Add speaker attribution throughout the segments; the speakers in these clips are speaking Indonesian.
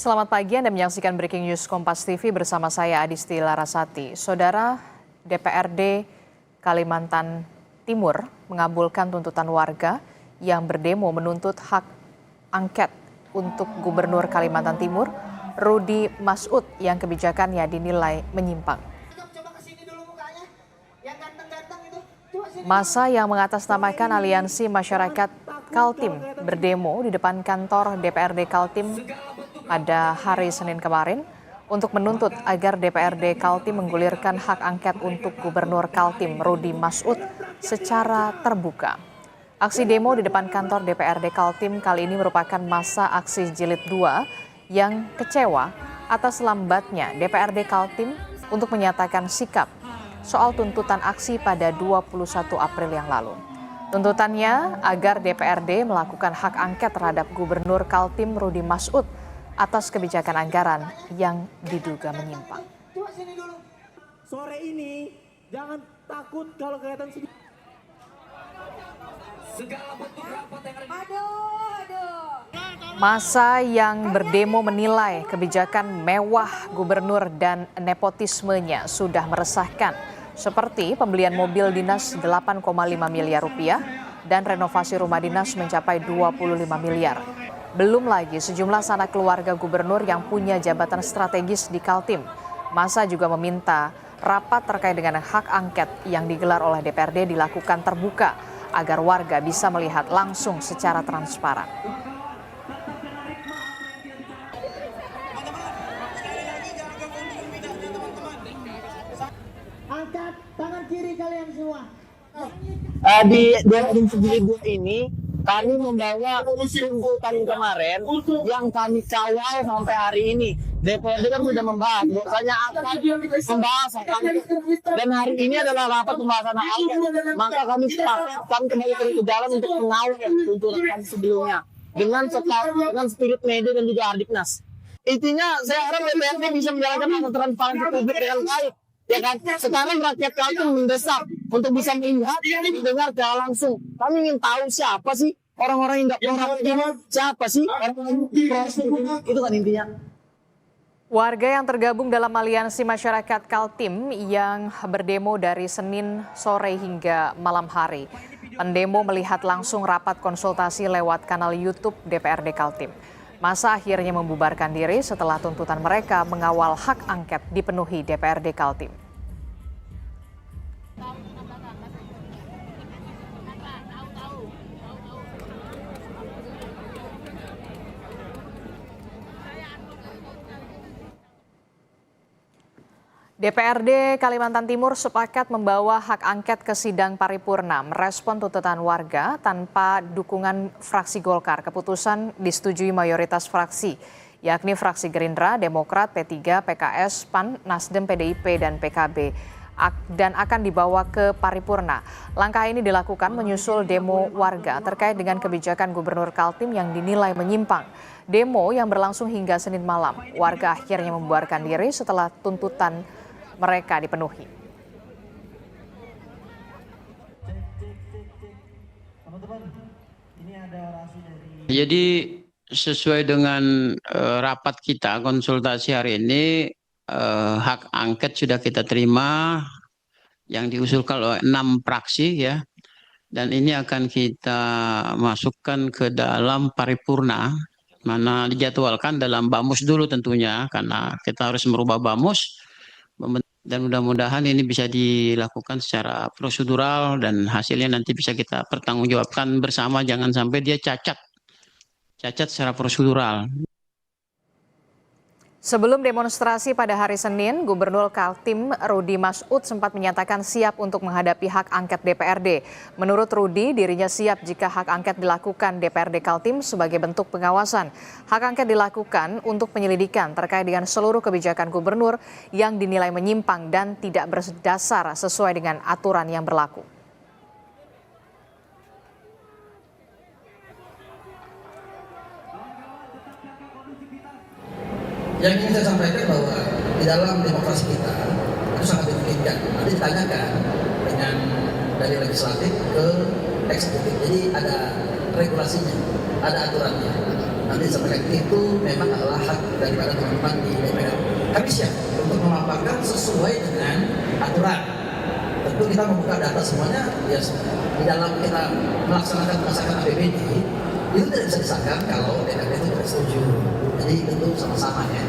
Speaker 1: Selamat pagi, Anda menyaksikan Breaking News Kompas TV bersama saya Adisti Larasati. Saudara, DPRD Kalimantan Timur mengabulkan tuntutan warga yang berdemo menuntut hak angket untuk Gubernur Kalimantan Timur, Rudy Masud, yang kebijakannya dinilai menyimpang. Massa yang mengatasnamakan Aliansi Masyarakat Kaltim berdemo di depan kantor DPRD Kaltim pada hari Senin kemarin untuk menuntut agar DPRD Kaltim menggulirkan hak angket untuk Gubernur Kaltim Rudy Masud secara terbuka. Aksi demo di depan kantor DPRD Kaltim kali ini merupakan masa aksi jilid 2 yang kecewa atas lambatnya DPRD Kaltim untuk menyatakan sikap soal tuntutan aksi pada 21 April yang lalu. Tuntutannya agar DPRD melakukan hak angket terhadap Gubernur Kaltim Rudy Masud atas kebijakan anggaran yang diduga menyimpang.
Speaker 2: Sore ini jangan takut kalau kelihatan sedih.
Speaker 1: Massa yang berdemo menilai kebijakan mewah gubernur dan nepotismenya sudah meresahkan, seperti pembelian mobil dinas 8,5 miliar rupiah dan renovasi rumah dinas mencapai 25 miliar. Belum lagi sejumlah sanak keluarga gubernur yang punya jabatan strategis di Kaltim. Massa juga meminta rapat terkait dengan hak angket yang digelar oleh DPRD dilakukan terbuka agar warga bisa melihat langsung secara transparan.
Speaker 2: Angkat tangan kiri kalian semua.
Speaker 3: Di 2022 ini kami membawa tuntutan kemarin yang kami kawal sampai hari ini. DPRD kan sudah membahas, bahwasanya akan membahas hak angket. Dan hari ini adalah rapat pembahasan hak angket. Maka kami sepakat, kami kembali ke jalan untuk mengawal tuntutan kami sebelumnya dengan spirit media dan juga Ardiknas. Intinya saya harap DPRD bisa menjalankan transparansi publik dengan baik. Ya kan? Sekarang rakyat Kaltim mendesak untuk bisa melihat dan mendengar secara langsung. Kami ingin tahu siapa sih orang-orang yang siapa sih orang-orang itu kan intinya.
Speaker 1: Warga yang tergabung dalam Aliansi Masyarakat Kaltim yang berdemo dari Senin sore hingga malam hari. Pendemo melihat langsung rapat konsultasi lewat kanal YouTube DPRD Kaltim. Massa akhirnya membubarkan diri setelah tuntutan mereka mengawal hak angket dipenuhi DPRD Kaltim. DPRD Kalimantan Timur sepakat membawa hak angket ke sidang paripurna merespon tuntutan warga tanpa dukungan fraksi Golkar. Keputusan disetujui mayoritas fraksi, yakni fraksi Gerindra, Demokrat, P3, PKS, PAN, Nasdem, PDIP, dan PKB, dan akan dibawa ke paripurna. Langkah ini dilakukan menyusul demo warga terkait dengan kebijakan Gubernur Kaltim yang dinilai menyimpang. Demo yang berlangsung hingga Senin malam, warga akhirnya membubarkan diri setelah tuntutan mereka dipenuhi.
Speaker 4: Jadi sesuai dengan rapat kita konsultasi hari ini, hak angket sudah kita terima yang diusulkan oleh 6 fraksi ya, dan ini akan kita masukkan ke dalam paripurna, mana dijadwalkan dalam BAMUS dulu tentunya karena kita harus merubah BAMUS. Dan mudah-mudahan ini bisa dilakukan secara prosedural dan hasilnya nanti bisa kita pertanggungjawabkan bersama, jangan sampai dia cacat secara prosedural.
Speaker 1: Sebelum demonstrasi pada hari Senin, Gubernur Kaltim Rudy Masud sempat menyatakan siap untuk menghadapi hak angket DPRD. Menurut Rudy, dirinya siap jika hak angket dilakukan DPRD Kaltim sebagai bentuk pengawasan. Hak angket dilakukan untuk penyelidikan terkait dengan seluruh kebijakan gubernur yang dinilai menyimpang dan tidak berdasar sesuai dengan aturan yang berlaku.
Speaker 5: Yang ingin saya sampaikan bahwa di dalam demokrasi kita itu sangat dimungkinkan. Nanti ditanyakan dengan dari legislatif ke eksekutif. Jadi ada regulasinya, ada aturannya. nanti disampaikan itu memang adalah hak daripada teman-teman di DPR. Kami siap untuk memaparkan sesuai dengan aturan. Tentu kita membuka data semuanya, ya di dalam kita melaksanakan pemasakan APBD itu tidak bisa disahkan kalau DPR itu tidak setuju. Jadi tentu sama-sama ya.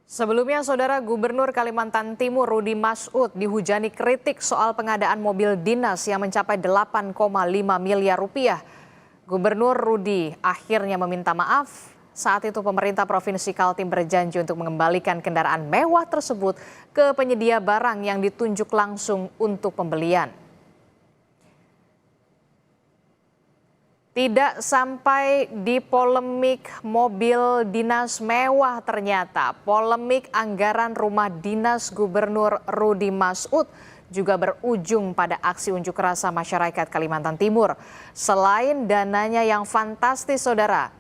Speaker 1: Sebelumnya, Saudara, Gubernur Kalimantan Timur Rudi Masud dihujani kritik soal pengadaan mobil dinas yang mencapai 8,5 miliar rupiah. Gubernur Rudi akhirnya meminta maaf. Saat itu pemerintah Provinsi Kaltim berjanji untuk mengembalikan kendaraan mewah tersebut ke penyedia barang yang ditunjuk langsung untuk pembelian. Tidak sampai di polemik mobil dinas mewah ternyata. Polemik anggaran rumah dinas Gubernur Rudi Masud juga berujung pada aksi unjuk rasa masyarakat Kalimantan Timur. Selain dananya yang fantastis, Saudara,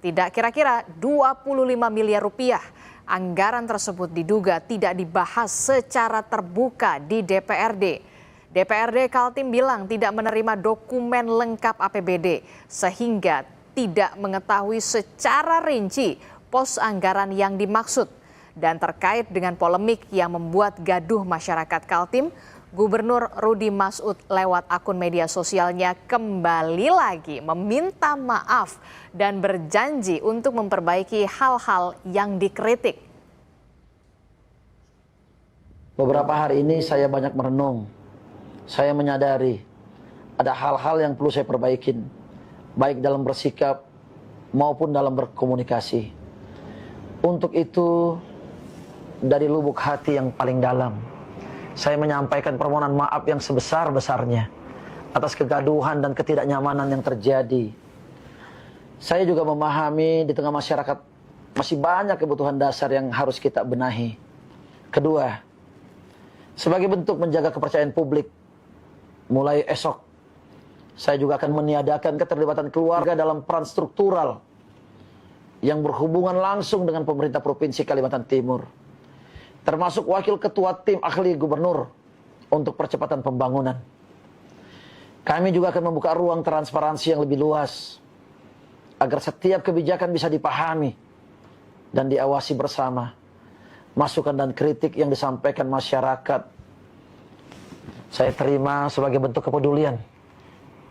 Speaker 1: tidak kira-kira 25 miliar rupiah, anggaran tersebut diduga tidak dibahas secara terbuka di DPRD. DPRD Kaltim bilang tidak menerima dokumen lengkap APBD sehingga tidak mengetahui secara rinci pos anggaran yang dimaksud. Dan terkait dengan polemik yang membuat gaduh masyarakat Kaltim, Gubernur Rudi Masud lewat akun media sosialnya kembali lagi meminta maaf dan berjanji untuk memperbaiki hal-hal yang dikritik.
Speaker 6: Beberapa hari ini saya banyak merenung. Saya menyadari ada hal-hal yang perlu saya perbaikin, baik dalam bersikap maupun dalam berkomunikasi. Untuk itu, dari lubuk hati yang paling dalam, saya menyampaikan permohonan maaf yang sebesar-besarnya atas kegaduhan dan ketidaknyamanan yang terjadi. Saya juga memahami di tengah masyarakat masih banyak kebutuhan dasar yang harus kita benahi. Kedua, sebagai bentuk menjaga kepercayaan publik, mulai esok, saya juga akan meniadakan keterlibatan keluarga dalam peran struktural yang berhubungan langsung dengan pemerintah Provinsi Kalimantan Timur, termasuk wakil ketua tim ahli gubernur untuk percepatan pembangunan. Kami juga akan membuka ruang transparansi yang lebih luas, agar setiap kebijakan bisa dipahami dan diawasi bersama. Masukan dan kritik yang disampaikan masyarakat saya terima sebagai bentuk kepedulian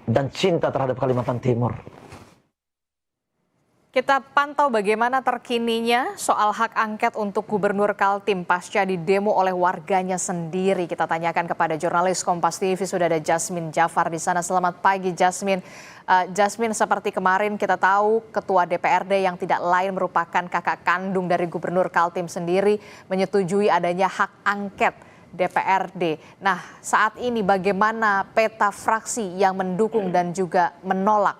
Speaker 6: dan cinta terhadap Kalimantan Timur.
Speaker 1: Kita pantau bagaimana terkininya soal hak angket untuk Gubernur Kaltim pasca didemo oleh warganya sendiri. Kita tanyakan kepada jurnalis Kompas TV, sudah ada Jasmine Jafar di sana. Selamat pagi, Jasmine. Jasmine, seperti kemarin kita tahu Ketua DPRD yang tidak lain merupakan kakak kandung dari Gubernur Kaltim sendiri menyetujui adanya hak angket DPRD. Nah, saat ini bagaimana peta fraksi yang mendukung dan juga menolak?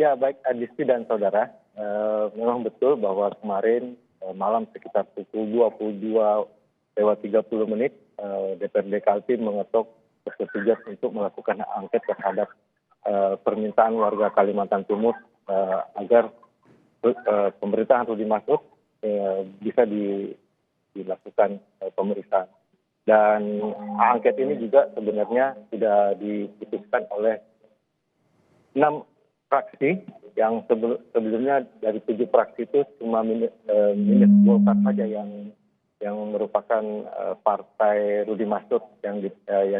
Speaker 7: Ya, baik Adisti dan saudara, memang betul bahwa kemarin malam sekitar pukul 22:30 DPRD Kaltim mengetok persetujuan untuk melakukan angket terhadap permintaan warga Kalimantan Timur agar pemerintahan Rudi Masud bisa dilakukan pemeriksaan. Dan angket ini juga sebenarnya sudah diputuskan oleh 6 fraksi yang sebelumnya dari 7 fraksi itu cuma minus Golkar saja yang merupakan partai Rudi Masud yang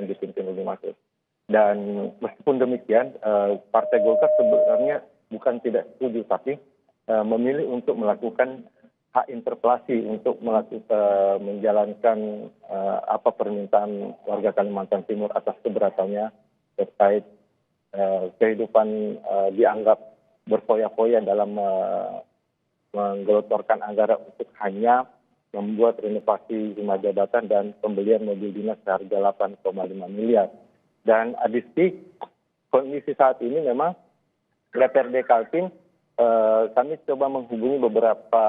Speaker 7: dipimpin Rudi Masud. Dan meskipun demikian, partai Golkar sebenarnya bukan tidak setuju tapi memilih untuk melakukan hak interpelasi untuk menjalankan apa permintaan warga Kalimantan Timur atas keberatannya terkait kehidupan dianggap berfoya-foya dalam menggelontorkan anggaran untuk hanya membuat renovasi rumah jabatan dan pembelian mobil dinas seharga 8,5 miliar. Dan Adisti, kondisi saat ini memang DPRD Kaltim, kami coba menghubungi beberapa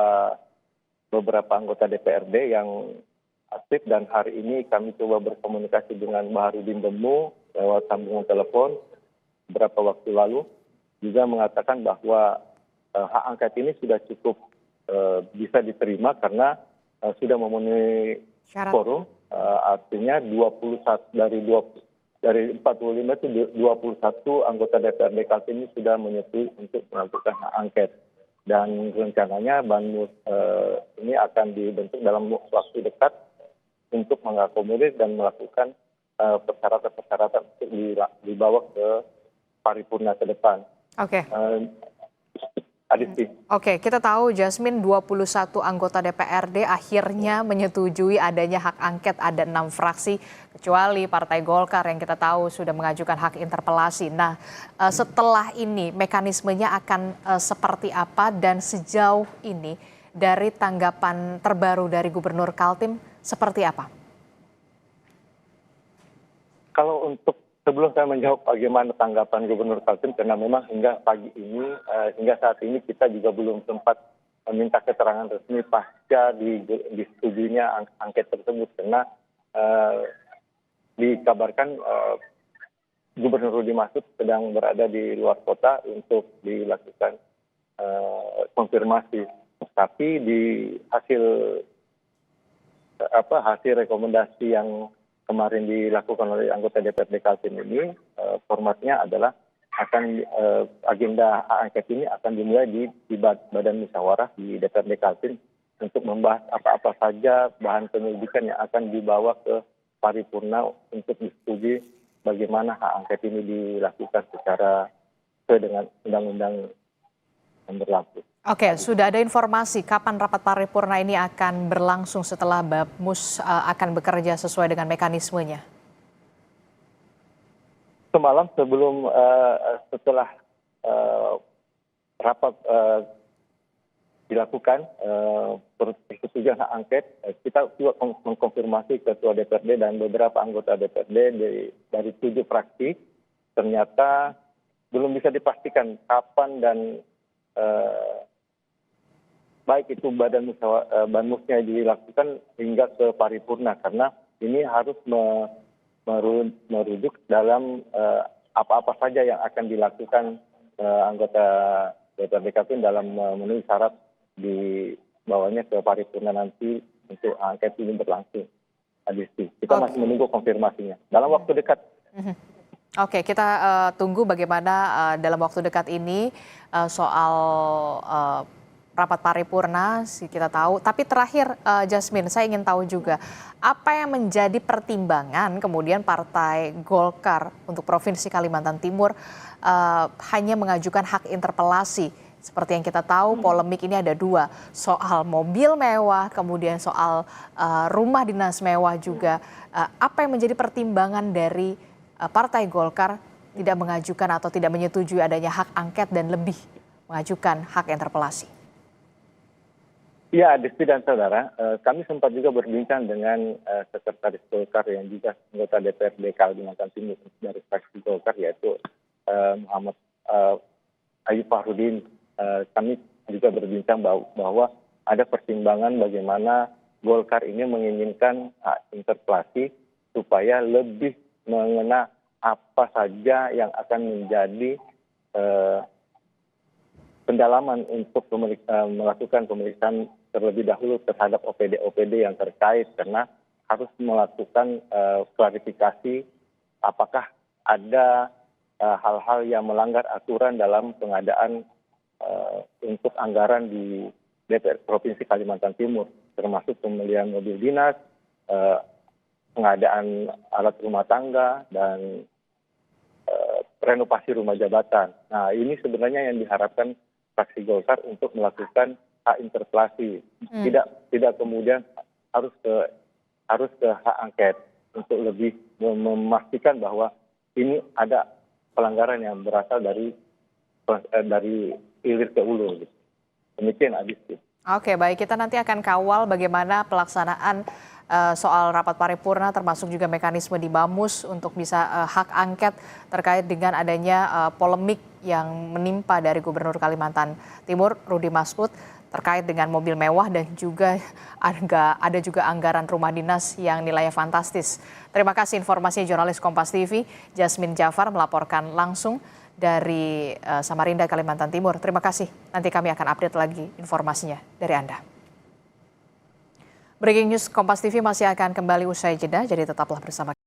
Speaker 7: anggota DPRD yang aktif dan hari ini kami coba berkomunikasi dengan Baharudin Demu lewat sambungan telepon beberapa waktu lalu, juga mengatakan bahwa hak angket ini sudah cukup bisa diterima karena sudah memenuhi quorum, artinya 21 dari dari 45 itu 21 anggota DPRD Kaltim ini sudah menyetujui untuk melakukan hak angket. Dan rencananya Banmus ini akan dibentuk dalam waktu dekat untuk mengakomodir dan melakukan persyaratan-persyaratan untuk dibawa ke paripurna ke depan.
Speaker 1: Oke.
Speaker 7: Adisti.
Speaker 1: Oke, kita tahu Jasmine 21 anggota DPRD akhirnya menyetujui adanya hak angket, ada 6 fraksi kecuali Partai Golkar yang kita tahu sudah mengajukan hak interpelasi. Nah, setelah ini mekanismenya akan seperti apa dan sejauh ini dari tanggapan terbaru dari Gubernur Kaltim seperti apa?
Speaker 7: Kalau untuk sebelum saya menjawab bagaimana tanggapan Gubernur Kaltim, karena memang hingga pagi ini, hingga saat ini kita juga belum sempat meminta keterangan resmi pasca disetujuinya angket tersebut, karena dikabarkan Gubernur Rudi Masud sedang berada di luar kota untuk dilakukan konfirmasi. Tapi di hasil rekomendasi yang kemarin dilakukan oleh anggota DPRD Kaltim ini, formatnya adalah akan agenda angket ini akan dimulai di Badan Musyawarah di DPRD Kaltim untuk membahas apa-apa saja bahan penyelidikan yang akan dibawa ke paripurna untuk disetujui bagaimana hak angket ini dilakukan secara sesuai dengan undang-undang yang berlaku.
Speaker 1: Oke, sudah ada informasi kapan rapat paripurna ini akan berlangsung setelah Bamus akan bekerja sesuai dengan mekanismenya?
Speaker 7: Semalam setelah rapat dilakukan persetujuan hak angket, kita juga mengkonfirmasi Ketua DPRD dan beberapa anggota DPRD dari 7 fraksi, ternyata belum bisa dipastikan kapan dan baik itu Banmusnya dilakukan hingga ke paripurna, karena ini harus merujuk dalam apa-apa saja yang akan dilakukan anggota DPRD Kaltim dalam memenuhi syarat dibawanya ke paripurna nanti untuk angket ini berlangsung. Adisti, kita masih menunggu konfirmasinya dalam waktu dekat.
Speaker 1: Oke, kita tunggu bagaimana dalam waktu dekat ini soal rapat paripurna, kita tahu. Tapi terakhir, Jasmine, saya ingin tahu juga apa yang menjadi pertimbangan kemudian Partai Golkar untuk Provinsi Kalimantan Timur hanya mengajukan hak interpelasi. Seperti yang kita tahu, polemik ini ada 2, soal mobil mewah, kemudian soal rumah dinas mewah juga. Apa yang menjadi pertimbangan dari Partai Golkar tidak mengajukan atau tidak menyetujui adanya hak angket dan lebih mengajukan hak interpelasi?
Speaker 7: Ya, Adisti dan saudara, kami sempat juga berbincang dengan Sekretaris Golkar yang juga anggota DPRD Kalimantan Timur dari fraksi Golkar, yaitu Muhammad Ayub Fahrudin. Kami juga berbincang bahwa ada pertimbangan bagaimana Golkar ini menginginkan hak interpelasi supaya lebih mengena apa saja yang akan menjadi pendalaman untuk melakukan pemeriksaan terlebih dahulu terhadap OPD-OPD yang terkait, karena harus melakukan klarifikasi apakah ada hal-hal yang melanggar aturan dalam pengadaan untuk anggaran di DPR Provinsi Kalimantan Timur, termasuk pembelian mobil dinas, pengadaan alat rumah tangga, dan renovasi rumah jabatan. Nah, ini sebenarnya yang diharapkan fraksi Golkar untuk melakukan hak interpelasi. Tidak kemudian harus ke hak angket untuk lebih memastikan bahwa ini ada pelanggaran yang berasal dari hilir ke hulu. Demikian, Adisti.
Speaker 1: Oke, baik, kita nanti akan kawal bagaimana pelaksanaan soal rapat paripurna termasuk juga mekanisme di Bamus untuk bisa hak angket terkait dengan adanya polemik yang menimpa dari Gubernur Kalimantan Timur Rudi Masud terkait dengan mobil mewah dan juga ada juga anggaran rumah dinas yang nilainya fantastis. Terima kasih informasinya jurnalis Kompas TV Jasmine Jafar melaporkan langsung dari Samarinda, Kalimantan Timur. Terima kasih. Nanti kami akan update lagi informasinya dari Anda. Breaking News Kompas TV masih akan kembali usai jeda, jadi tetaplah bersama